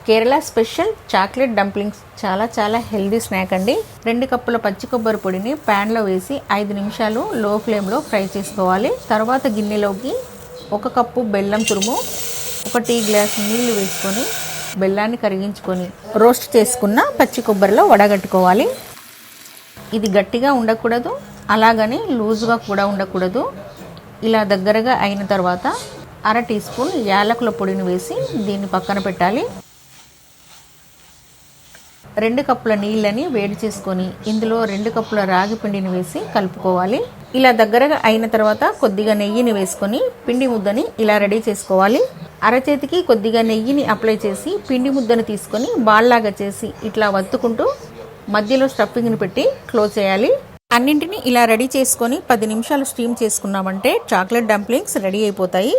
Kerala special chocolate dumplings చాలా healthy snack అండి. 2 కప్పుల పచ్చి కొబ్బరి పొడిని ప్యాన్లో వేసి 5 నిమిషాలు లో ఫ్లేమ్లో ఫ్రై చేసుకోవాలి. తర్వాత గిన్నెలోకి 1 కప్పు బెల్లం తురుము, 1 టీ గ్లాస్ నీళ్లు వేసుకొని బెల్లాన్ని కరిగించుకొని రోస్ట్ చేసుకున్న పచ్చి కొబ్బరిలో వడగట్టుకోవాలి. ఇది గట్టిగా ఉండకూడదు, అలాగని లూజుగా కూడా ఉండకూడదు. ఇలా దగ్గరగా అయిన తర్వాత 1/2 టీ స్పూన్ యాలకుల పొడిని వేసి దీన్ని పక్కన పెట్టాలి. 2 కప్పుల నీళ్ళని వేడి చేసుకొని ఇందులో 2 కప్పుల రాగి పిండిని వేసి కలుపుకోవాలి. ఇలా దగ్గరగా అయిన తర్వాత కొద్దిగా నెయ్యిని వేసుకొని పిండి ముద్దని ఇలా రెడీ చేసుకోవాలి. అరచేతికి కొద్దిగా నెయ్యిని అప్లై చేసి పిండి ముద్దను తీసుకొని బాల్ లాగా చేసి ఇట్లా వత్తుకుంటూ మధ్యలో స్టఫింగ్ని పెట్టి క్లోజ్ చేయాలి. అన్నింటినీ ఇలా రెడీ చేసుకొని 10 నిమిషాలు స్టీమ్ చేసుకున్నామంటే చాక్లెట్ డంప్లింగ్స్ రెడీ అయిపోతాయి.